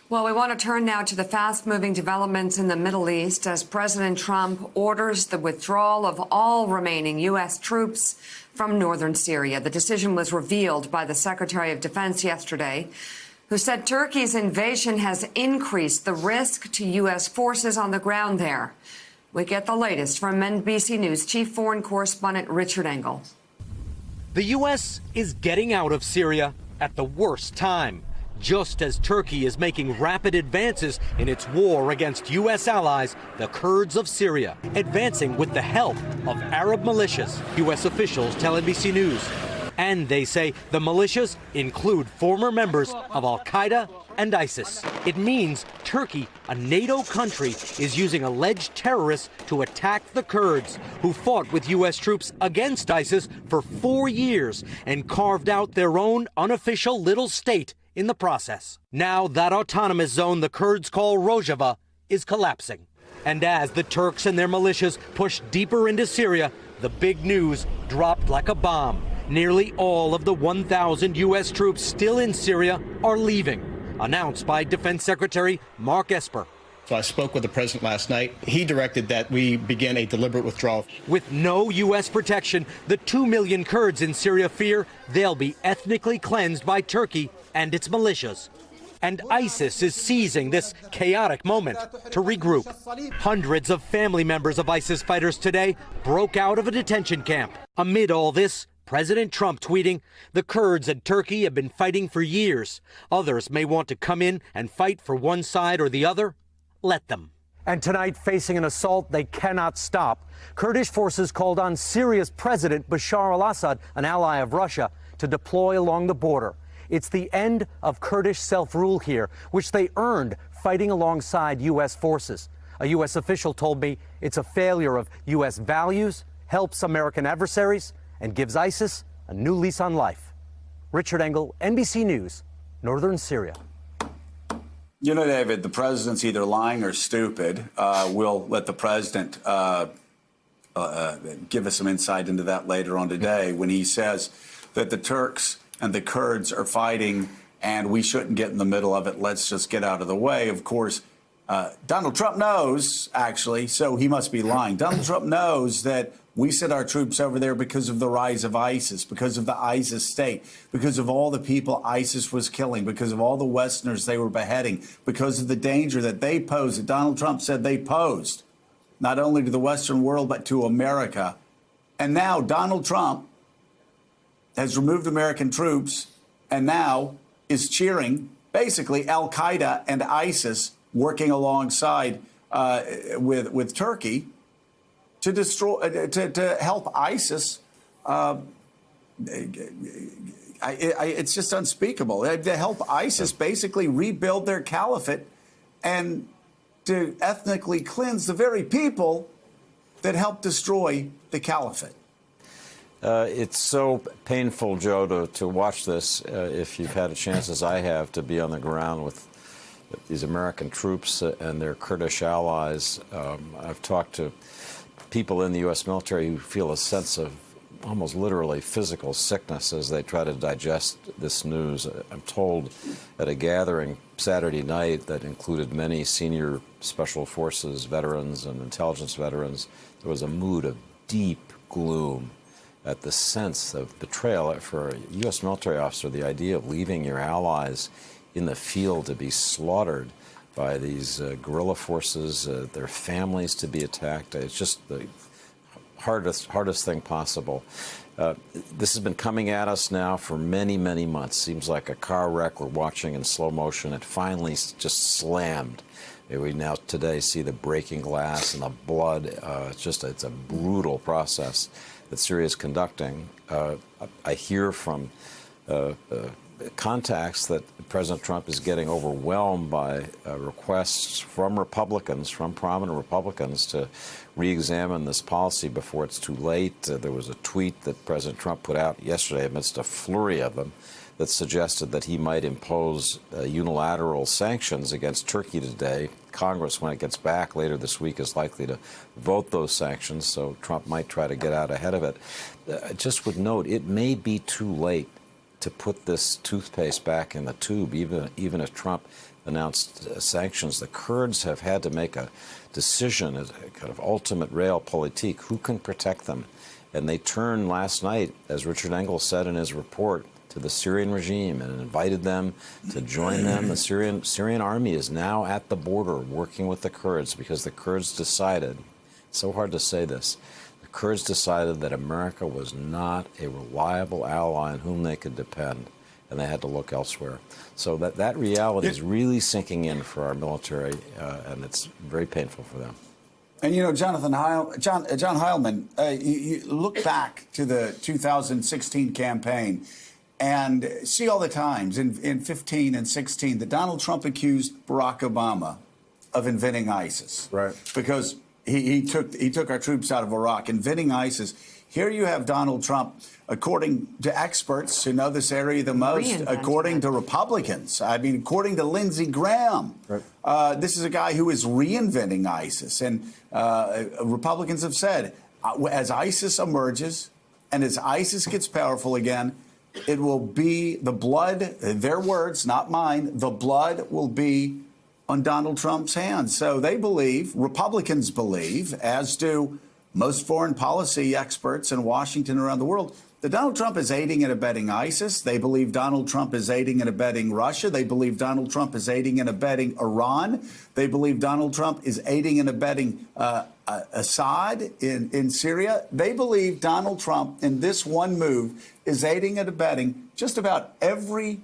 Well, we want to turn now to the fast-moving developments in the Middle East as President Trump orders the withdrawal of all remaining U.S. troops from northern Syria. The decision was revealed by the Secretary of Defense yesterday, who said Turkey's invasion has increased the risk to U.S. forces on the ground there. We get the latest from NBC News Chief Foreign Correspondent Richard Engel. The U.S. is getting out of Syria at the worst time, just as Turkey is making rapid advances in its war against U.S. allies, the Kurds of Syria, advancing with the help of Arab militias, U.S. officials tell NBC News. And they say the militias include former members of al-Qaeda and ISIS. It means Turkey, a NATO country, is using alleged terrorists to attack the Kurds, who fought with U.S. troops against ISIS for 4 years and carved out their own unofficial little state in the process. Now that autonomous zone the Kurds call Rojava is collapsing. And as the Turks and their militias push deeper into Syria, the big news dropped like a bomb. Nearly all of the 1,000 U.S. troops still in Syria are leaving, announced by Defense Secretary Mark Esper. So I spoke with the president last night. He directed that we begin a deliberate withdrawal. With no U.S. protection, the 2 million Kurds in Syria fear they'll be ethnically cleansed by Turkey and its militias. And ISIS is seizing this chaotic moment to regroup. Hundreds of family members of ISIS fighters today broke out of a detention camp. Amid all this, President Trump tweeting, "The Kurds and Turkey have been fighting for years. Others may want to come in and fight for one side or the other. Let them." And tonight, facing an assault they cannot stop, Kurdish forces called on Syria's President Bashar al-Assad, an ally of Russia, to deploy along the border. It's the end of Kurdish self-rule here, which they earned fighting alongside U.S. forces. A U.S. official told me it's a failure of U.S. values, helps American adversaries, and gives ISIS a new lease on life. Richard Engel, NBC News, Northern Syria. You know, David, the president's either lying or stupid. We'll let the president give us some insight into that later on today when he says that the Turks and the Kurds are fighting and we shouldn't get in the middle of it. Let's just get out of the way. Of course, Donald Trump knows, actually, so he must be lying. Donald Trump knows that we sent our troops over there because of the rise of ISIS, because of the ISIS state, because of all the people ISIS was killing, because of all the Westerners they were beheading, because of the danger that they posed, that Donald Trump said they posed, not only to the Western world, but to America. And now Donald Trump has removed American troops and now is cheering, basically, al-Qaeda and ISIS working alongside with Turkey to destroy, to help ISIS. It's just unspeakable. To help ISIS basically rebuild their caliphate and to ethnically cleanse the very people that helped destroy the caliphate. It's so painful, Joe, to watch this, if you've had a chance, as I have, to be on the ground with these American troops and their Kurdish allies. I've talked to people in the U.S. military who feel a sense of almost literally physical sickness as they try to digest this news. I'm told at a gathering Saturday night that included many senior Special Forces veterans and intelligence veterans, there was a mood of deep gloom at the sense of betrayal. For a U.S. military officer, the idea of leaving your allies in the field to be slaughtered by these guerrilla forces, their families to be attacked, it's just the hardest thing possible. This has been coming at us now for many, many months. Seems like a car wreck we're watching in slow motion. It finally just slammed. We now today see the breaking glass and the blood. It's a brutal process that Syria is conducting. I hear from contacts that President Trump is getting overwhelmed by requests from Republicans, from prominent Republicans, to re-examine this policy before it's too late. There was a tweet that President Trump put out yesterday amidst a flurry of them that suggested that he might impose unilateral sanctions against Turkey today. Congress, when it gets back later this week, is likely to vote those sanctions, so Trump might try to get out ahead of it. I just would note, it may be too late to put this toothpaste back in the tube, even if Trump announced sanctions. The Kurds have had to make a decision as a kind of ultimate realpolitik. Who can protect them? And they turned last night, as Richard Engel said in his report, to the Syrian regime and invited them to join them. The Syrian army is now at the border working with the Kurds because the Kurds decided, it's so hard to say this, the Kurds decided that America was not a reliable ally on whom they could depend, and they had to look elsewhere. So that reality is really sinking in for our military, and it's very painful for them. And, you know, John Heilemann, you look back to the 2016 campaign and see all the times in 15 and 16 that Donald Trump accused Barack Obama of inventing ISIS. Right. Because he took our troops out of Iraq, inventing ISIS. Here you have Donald Trump, according to experts who know this area the most, according to Republicans, I mean, according to Lindsey Graham, right. This is a guy who is reinventing ISIS. And Republicans have said, as ISIS emerges and as ISIS gets powerful again, it will be the blood, their words, not mine, the blood will be on Donald Trump's hands. So they believe, Republicans believe, as do most foreign policy experts in Washington around the world, that Donald Trump is aiding and abetting ISIS. They believe Donald Trump is aiding and abetting Russia. They believe Donald Trump is aiding and abetting Iran. They believe Donald Trump is aiding and abetting Assad in Syria. They believe Donald Trump, in this one move, is aiding and abetting just about every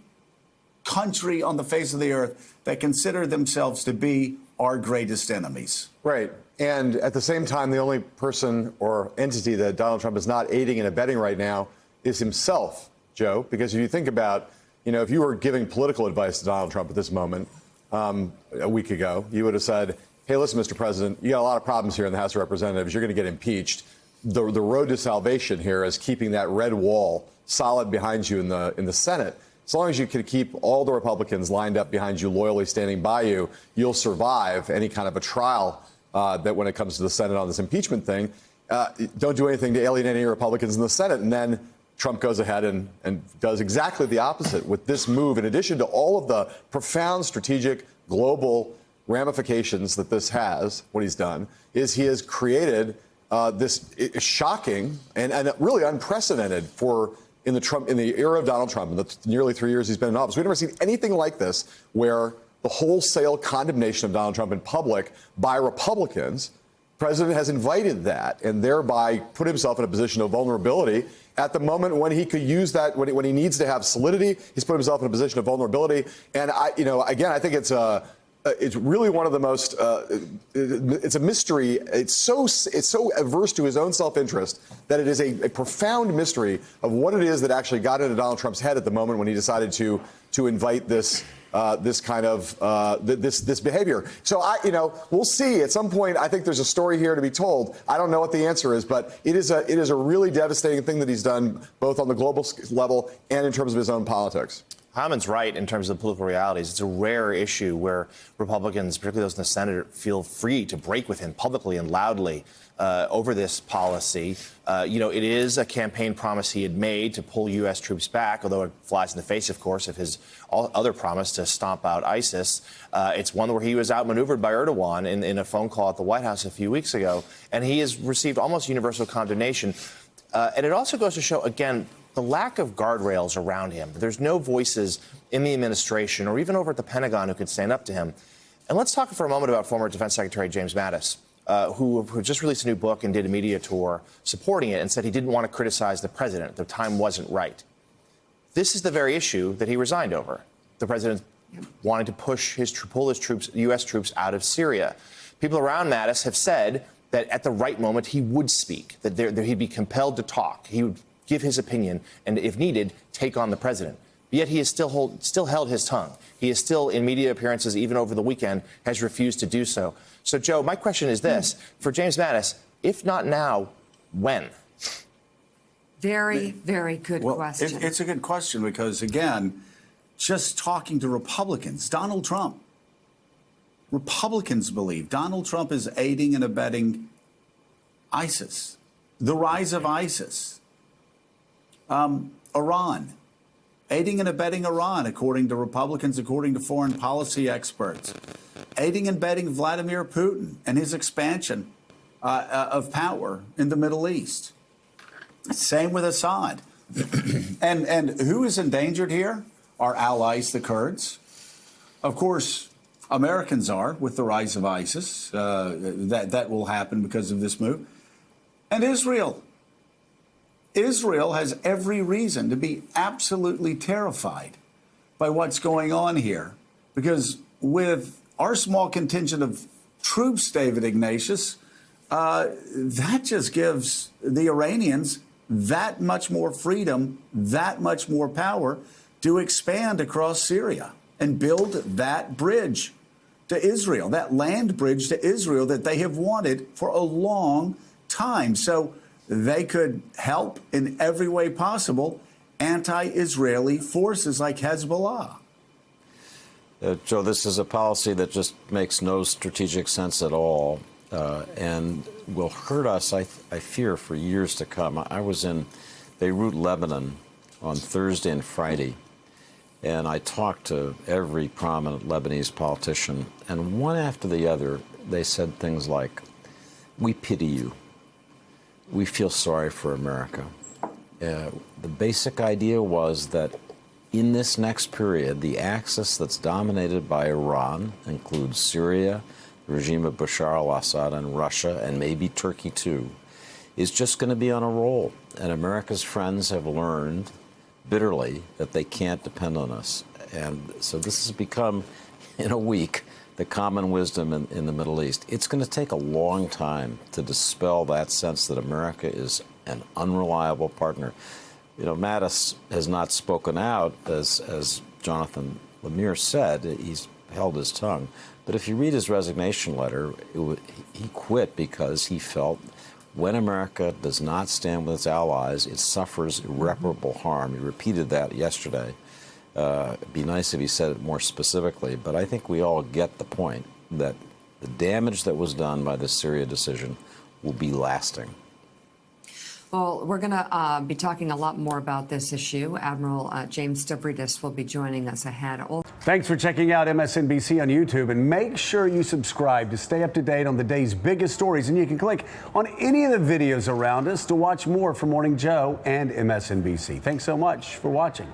country on the face of the earth that consider themselves to be our greatest enemies. Right. And at the same time, the only person or entity that Donald Trump is not aiding and abetting right now is himself, Joe. Because if you think about, you know, if you were giving political advice to Donald Trump at this moment a week ago, you would have said, hey, listen, Mr. President, you got a lot of problems here in the House of Representatives. You're going to get impeached. The road to salvation here is keeping that red wall solid behind you in the Senate. As long as you can keep all the Republicans lined up behind you, loyally standing by you, you'll survive any kind of a trial that when it comes to the Senate on this impeachment thing. Don't do anything to alienate any Republicans in the Senate. And then Trump goes ahead and does exactly the opposite with this move. In addition to all of the profound strategic global ramifications that this has, what he's done is he has created this shocking and really unprecedented in the era of Donald Trump, in the nearly 3 years he's been in office. We've never seen anything like this, where the wholesale condemnation of Donald Trump in public by Republicans, the president has invited that and thereby put himself in a position of vulnerability at the moment when he could use that, when he needs to have solidity. He's put himself in a position of vulnerability. And I think it's really one of the most, it's a mystery. It's so averse to his own self-interest that it is a profound mystery of what it is that actually got into Donald Trump's head at the moment when he decided to invite this kind of this behavior. So we'll see at some point. I think there's a story here to be told. I don't know what the answer is, but it is a really devastating thing that he's done both on the global level and in terms of his own politics. Hyman's right in terms of the political realities. It's a rare issue where Republicans, particularly those in the Senate, feel free to break with him publicly and loudly over this policy. It is a campaign promise he had made to pull U.S. troops back, although it flies in the face, of course, of his other promise to stomp out ISIS. It's one where he was outmaneuvered by Erdogan in a phone call at the White House a few weeks ago, and he has received almost universal condemnation. And it also goes to show, again, the lack of guardrails around him. There's no voices in the administration or even over at the Pentagon who could stand up to him. And let's talk for a moment about former Defense Secretary James Mattis, who just released a new book and did a media tour supporting it and said he didn't want to criticize the president. The time wasn't right. This is the very issue that he resigned over. The president wanting to pull his troops, U.S. troops, out of Syria. People around Mattis have said that at the right moment he would speak, that he'd be compelled to talk. He would give his opinion, and if needed, take on the president. Yet he has still held his tongue. He is still, in media appearances, even over the weekend, has refused to do so. So, Joe, my question is this. For James Mattis, if not now, when? Very, very good question. It's a good question because, again, just talking to Republicans, Donald Trump, Republicans believe Donald Trump is aiding and abetting ISIS, the rise of ISIS. Iran. aiding and abetting Iran, according to Republicans, according to foreign policy experts, aiding and abetting Vladimir Putin and his expansion of power in the Middle East. Same with Assad. And who is endangered here? Our allies, the Kurds. Of course, Americans are, with the rise of ISIS. That will happen because of this move. And Israel. Israel has every reason to be absolutely terrified by what's going on here. Because with our small contingent of troops, David Ignatius, that just gives the Iranians that much more freedom, that much more power to expand across Syria and build that bridge to Israel, that land bridge to Israel that they have wanted for a long time. So they could help in every way possible anti-Israeli forces like Hezbollah. Joe, this is a policy that just makes no strategic sense at all and will hurt us, I fear, for years to come. I was in Beirut, Lebanon on Thursday and Friday, and I talked to every prominent Lebanese politician, and one after the other, they said things like, "We pity you. We feel sorry for America." The basic idea was that in this next period, the axis that's dominated by Iran includes Syria, the regime of Bashar al-Assad, and Russia, and maybe Turkey too, is just going to be on a roll. And America's friends have learned bitterly that they can't depend on us. And so this has become, in a week, the common wisdom in the Middle East. It's going to take a long time to dispel that sense that America is an unreliable partner. You know, Mattis has not spoken out, as Jonathan Lemire said. He's held his tongue. But if you read his resignation letter, he quit because he felt when America does not stand with its allies, it suffers irreparable harm. He repeated that yesterday. It'd be nice if he said it more specifically, but I think we all get the point that the damage that was done by the Syria decision will be lasting. Well, we're going to be talking a lot more about this issue. Admiral James Stavridis will be joining us ahead. Thanks for checking out MSNBC on YouTube, and make sure you subscribe to stay up to date on the day's biggest stories. And you can click on any of the videos around us to watch more from Morning Joe and MSNBC. Thanks so much for watching.